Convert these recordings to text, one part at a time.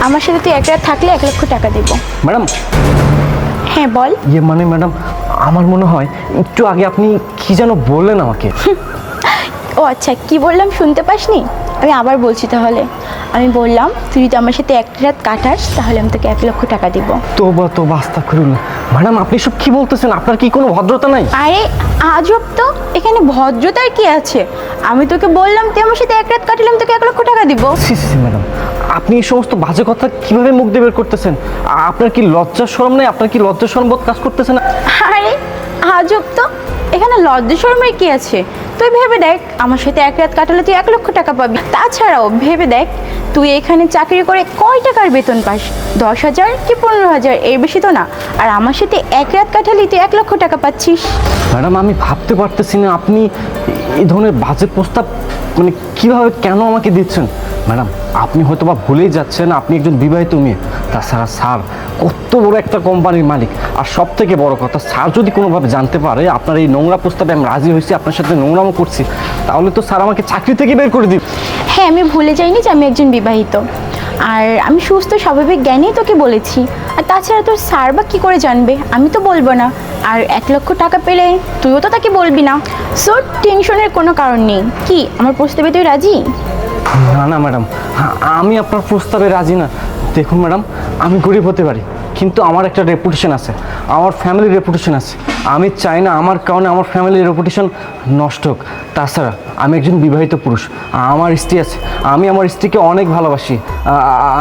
আমার সাথে তুই এক রাত থাকলে 1,00,000 টাকা দিব। ম্যাডাম হ্যাঁ বল। মানে ম্যাডাম আমার মনে হয় একটু আগে আপনি কি যেন বললেন আমাকে। ও আচ্ছা, কি বললাম শুনতে পাসনি? আমি আবার বলছি তাহলে। আমি বললাম তুই যদি আমার সাথে একটা রাত কাটাস তাহলে আমি তোকে 1,00,000 টাকা দিব। তোবা আস্তাগফিরুল্লাহ। ম্যাডাম আপনি সব কি বলতেছেন? আপনার কি কোনো ভদ্রতা নাই? আরে আজব তো, এখানে ভদ্রতার কি আছে? আমি তোকে বললাম তুই আমার সাথে এক রাত কাটালে আমি তোকে 1,00,000 টাকা দিব। সি ম্যাডাম, আপনি এই সমস্ত বাজে কথা কিভাবে মুখ দিয়ে বের করতেছেন? আপনার কি লজ্জা শরম নেই? আপনার কি লজ্জা শরম বোধ কাজ করতেছে না? আরে আজব তো, এখানে লজ্জা শরমের কি আছে? তুই ভেবে দেখ, আমার সাথে এক রাত কাটালে তুই 1,00,000 টাকা পাবি। তাছাড়াও ভেবে দেখ, তুই এখানে চাকরি করে কয় টাকার বেতন পাস? 10,000 কি 15,000, এর বেশি তো না। আর আমার সাথে এক রাত কাটালে তুই 1,00,000 টাকা পাচ্ছিস। ম্যাডাম আমি ভাবতে পারতেছি না আপনি এই ধরনের বাজে প্রস্তাব মানে কিভাবে কেন আমাকে দিচ্ছেন। ম্যাডাম আপনি হয়তো বা ভুলেই যাচ্ছেন আপনি একজন বিবাহিত মেয়ে। তাছাড়া স্যার কত বড় একটা কোম্পানির মালিক, আর সব থেকে বড় কথা স্যার যদি কোনোভাবে জানতে পারে আপনার এই নোংরা প্রস্তাবে আমি রাজি হয়েছি, আপনার সাথে নোংরামো করছি, তাহলে তো স্যার আমাকে চাকরি থেকে বের করে দিবে। হ্যাঁ, আমি ভুলে যাইনি যে আমি একজন বিবাহিত, আর আমি সুস্থ স্বাভাবিক জ্ঞানেই তোকে বলেছি। আর তাছাড়া তোর স্যার বা কী করে জানবে? আমি তো বলবো না। আর 1,00,000 টাকা পেলে তুইও তো তাকে বলবি না। সো টেনশনের কোনো কারণ নেই। কি আমার প্রস্তাবে তুই রাজি? না ম্যাডাম, আমি আপনার প্রস্তাবে রাজি না। দেখুন ম্যাডাম, আমি গরিব হতে পারি কিন্তু আমার একটা রেপুটেশন আছে, আমার ফ্যামিলির রেপুটেশন আছে। আমি চাই না আমার কারণে আমার ফ্যামিলির রেপুটেশন নষ্ট হোক। তাছাড়া আমি একজন বিবাহিত পুরুষ, আমার স্ত্রী আছে, আমি আমার স্ত্রীকে অনেক ভালোবাসি,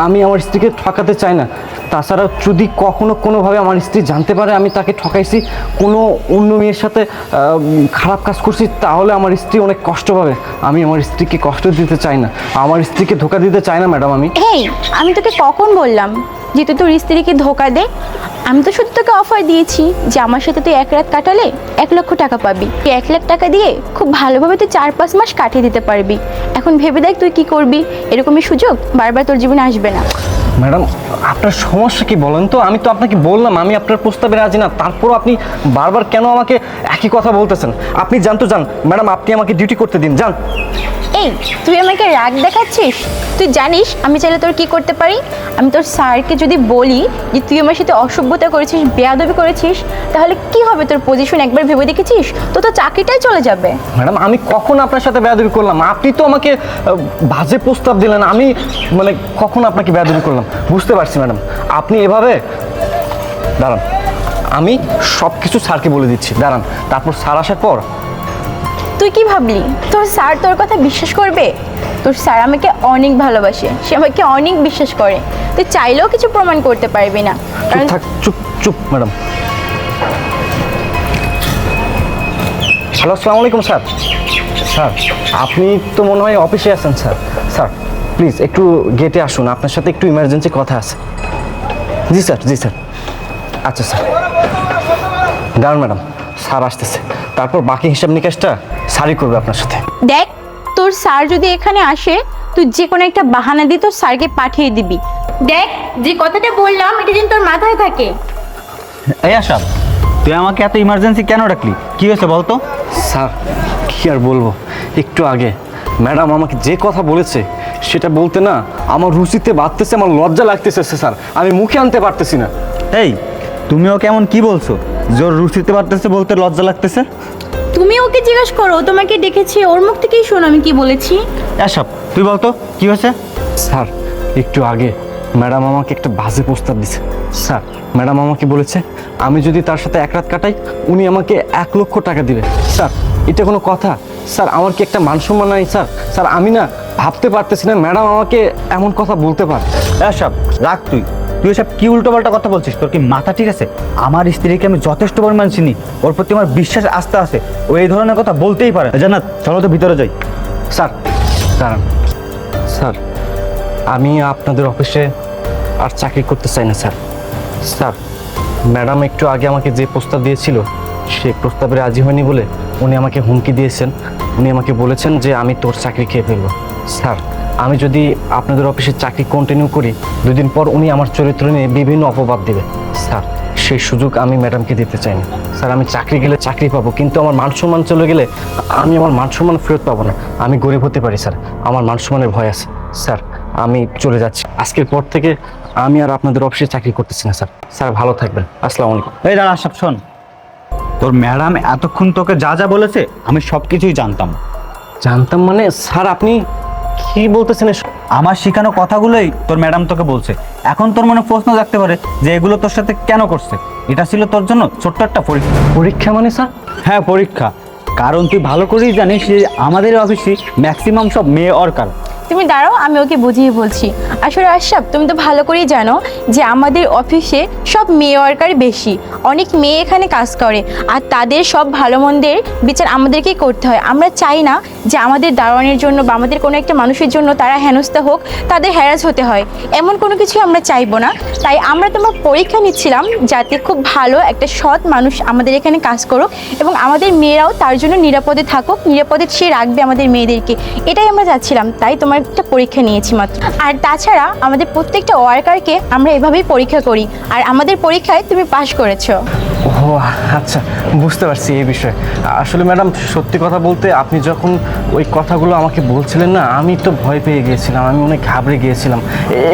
আমি আমার স্ত্রীকে ঠকাতে চাই না। তাছাড়া যদি কখনো কোনোভাবে আমার স্ত্রী জানতে পারে আমি তাকে ঠকাইছি, কোনো অন্য মেয়ের সাথে খারাপ কাজ করছি, তাহলে আমার স্ত্রী অনেক কষ্ট পাবে। আমি আমার স্ত্রীকে কষ্ট দিতে চাই না, আমার স্ত্রীকে ধোকা দিতে চাই না ম্যাডাম। আমি তোকে কখন বললাম যে তুই তোর স্ত্রীকে ধোকা দে? আমি তো শুধু তোকে অফার দিয়েছি যে আমার সাথে তুই এক রাত কাটালে 1,00,000 টাকা পাবি। তুই 1,00,000 টাকা দিয়ে খুব ভালোভাবে তুই 4-5 মাস কাটিয়ে দিতে পারবি। এখন ভেবে দেখ তুই কি করবি। এরকমই সুযোগ বারবার তোর জীবনে আসবে না। ম্যাডাম আপনার সমস্যা কি বলেন তো? আমি তো আপনাকে বললাম আমি আপনার প্রস্তাবে রাজি না, তারপরও আপনি বারবার কেন আমাকে একই কথা বলতেছেন? আপনি যান তো যান ম্যাডাম, আপনি আমাকে ডিউটি করতে দিন, যান। তুই আমাকে রাগ দেখাচ্ছিস? তুই জানিস আমি চাইলে তোর কি করতে পারি? আমি তোর স্যারকে যদি বলি যে তুই আমার সাথে অসভ্যতা করেছিস, বেয়াদবি করেছিস, তাহলে কি হবে তোর পজিশন একবার ভেবে দেখেছিস? তো চাকরিটাই চলে যাবে। ম্যাডাম আমি কখন আপনার সাথে বেয়াদবি করলাম? আপনি তো আমাকে বাজে প্রস্তাব দিলেন, আমি মানে কখন আপনাকে বেয়াদবি করলাম? বুঝতে পারছি ম্যাডাম, আপনি এভাবে দাঁড়ান, আমি সব কিছু স্যারকে বলে দিচ্ছি, দাঁড়ান। তারপর স্যার আসার পর তুই কি ভাবলি তোর স্যার তোর কথা বিশ্বাস করবে? তোর স্যার আমাকে অনেক ভালোবাসে, সে আমাকে অনেক বিশ্বাস করে। তুই চাইলেও কিছু প্রমাণ করতে পারবি না। চুপ ম্যাডাম। হ্যালো, আসসালামু আলাইকুম স্যার। স্যার আপনি তো মনে হয় অফিসে আছেন। স্যার প্লিজ একটু গেটে আসুন, আপনার সাথে একটু ইমার্জেন্সি কথা আছে। জি স্যার। আচ্ছা স্যার, দাঁড়ান ম্যাডাম, স্যার আসতেছে, তারপর বাকি হিসাব নিকাশটা স্যারই করবে আপনার সাথে। দেখ, তোর স্যার যদি এখানে আসে তুই যে কোনো একটা বাহানা দিয়ে তোর স্যারকে পাঠিয়ে দিবি। দেখ, যে কথাটা বললাম এটা যেন তোর মাথায় থাকে। এই আশাব, তুই আমাকে এত ইমার্জেন্সি কেন ডাকলি? কি হয়েছে বলতো? স্যার কি আর বলবো, একটু আগে ম্যাডাম আমাকে যে কথা বলেছে সেটা বলতে না আমার রুচিতে বাড়তেছে, আমার লজ্জা লাগতেছে স্যার, আমি মুখে আনতে পারতেছি না। এই তুমিও কেমন কি বলছো? জোর রুচিতে পারতেছে বলতে লজ্জা লাগতেছে? তুমি ওকে জিজ্ঞেস করো, তোমাকে ডেকেছি, ওর মুখ থেকেই শোনো আমি কি বলেছি। আশাব তুই বলতো কি হয়েছে? স্যার একটু আগে ম্যাডাম আমাকে একটা বাজে প্রস্তাব দিছে। স্যার ম্যাডাম আমাকে বলেছে আমি যদি তার সাথে এক রাত কাটাই উনি আমাকে 1,00,000 টাকা দিবে। স্যার এটা কোনো কথা? স্যার আমার কি একটা মান সম্মান নাই? স্যার আমি না ভাবতে পারতেছি না ম্যাডাম আমাকে এমন কথা বলতে পারে। আশাব রাখ, তুই এসব কি উল্টোপাল্টা কথা বলছিস? তোর কি মাথা ঠিক আছে? আমার স্ত্রীকে আমি যথেষ্ট পরিমাণ চিনি, ওর প্রতি আমার বিশ্বাস আস্থা আছে, ও এই ধরনের কথা বলতেই পারে। জান্নাত চলো তো ভিতরে যাই। স্যার দাঁড়ান, স্যার আমি আপনাদের অফিসে আর চাকরি করতে চাই না স্যার। ম্যাডাম একটু আগে আমাকে যে প্রস্তাব দিয়েছিল সেই প্রস্তাবে রাজি হয়নি বলে উনি আমাকে হুমকি দিয়েছেন। উনি আমাকে বলেছেন যে আমি তোর চাকরি খেয়ে ফেলবো। স্যার আমি যদি আপনাদের অফিসে চাকরি কন্টিনিউ করি 2 দিন পর উনি আমার চরিত্র নিয়ে বিভিন্ন অপবাদ দেবে। স্যার সেই সুযোগ আমি ম্যাডামকে দিতে চাই না। স্যার আমি চাকরি গেলে চাকরি পাবো, কিন্তু আমার মান সম্মান চলে গেলে আমি আমার মান সম্মান ফেরত পাবো না। আমি গরিব হতে পারি স্যার, আমার মান সম্মানের ভয় আছে। স্যার আমি চলে যাচ্ছি। আজকের পর থেকে আমি আর আপনাদের অফিসে চাকরি করতেছি না স্যার। স্যার ভালো থাকবেন, আসসালামু আলাইকুম। এই দাঁড়া আশরাফ, শোন, তোর ম্যাডাম এতক্ষণ তোকে যা যা বলেছে আমি সব কিছুই জানতাম। জানতাম মানে স্যার আপনি কি বলতেছেন এসব? আমার শেখানো কথাগুলোই তোর ম্যাডাম তোকে বলছে। এখন তোর মনে প্রশ্ন জাগতে পারে যে এগুলো তোর সাথে কেন করছে। এটা ছিল তোর জন্য ছোট্ট একটা পরীক্ষা। পরীক্ষা মানে স্যার? হ্যাঁ, পরীক্ষা। কারণ তুই ভালো করেই জানিস যে আমাদের অফিসে ম্যাক্সিমাম সব মেয়ে ওয়ার্কার। তুমি দাঁড়াও, আমি ওকে বুঝিয়ে বলছি। আসলে আশরাফ, তুমি তো ভালো করেই জানো যে আমাদের অফিসে সব মেয়ে ওয়ার্কারই বেশি। অনেক মেয়ে এখানে কাজ করে, আর তাদের সব ভালো মন্দের বিচার আমাদেরকেই করতে হয়। আমরা চাই না যে আমাদের দারোয়ানের জন্য বা আমাদের কোনো একটা মানুষের জন্য তারা হেনস্থা হোক, তাদের হ্যারাস হতে হয়, এমন কোনো কিছু আমরা চাইবো না। তাই আমরা তোমার পরীক্ষা নিচ্ছিলাম যাতে খুব ভালো একটা সৎ মানুষ আমাদের এখানে কাজ করুক এবং আমাদের মেয়েরাও তার জন্য নিরাপদে থাকুক, নিরাপদে সে রাখবে আমাদের মেয়েদেরকে, এটাই আমরা চাচ্ছিলাম। তাই তোমার একটা পরীক্ষা নিয়েছি মাত্র। আর তাছাড়া আমাদের প্রত্যেকটা ওয়ার্কারকে আমরা এভাবেই পরীক্ষা করি, আর আমাদের পরীক্ষায় তুমি পাশ করেছো। ও আচ্ছা, বুঝতে পারছি এই বিষয়ে। আসলে ম্যাডাম সত্যি কথা বলতে আপনি যখন ওই কথাগুলো আমাকে বলছিলেন না, আমি তো ভয় পেয়ে গিয়েছিলাম, আমি অনেক ঘাবড়ে গিয়েছিলাম।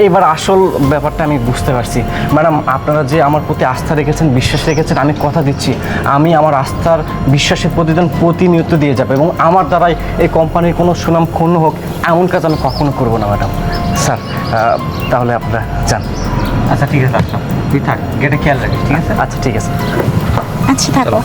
এবার আসল ব্যাপারটা আমি বুঝতে পারছি। ম্যাডাম আপনারা যে আমার প্রতি আস্থা রেখেছেন, বিশ্বাস রেখেছেন, আমি কথা দিচ্ছি আমি আমার আস্থার বিশ্বাসের প্রতিদান প্রতিনিয়ত দিয়ে যাবো, এবং আমার দ্বারাই এই কোম্পানির কোনো সুনাম ক্ষুণ্ণ হোক এমন কাজ আমি কখনো করবো না ম্যাডাম। স্যার তাহলে আপনারা যান। আচ্ছা ঠিক আছে আশরাফ, তুই থাক, গেটে খেয়াল রাখিস, ঠিক আছে? আচ্ছা ঠিক আছে। আচ্ছা থাকো।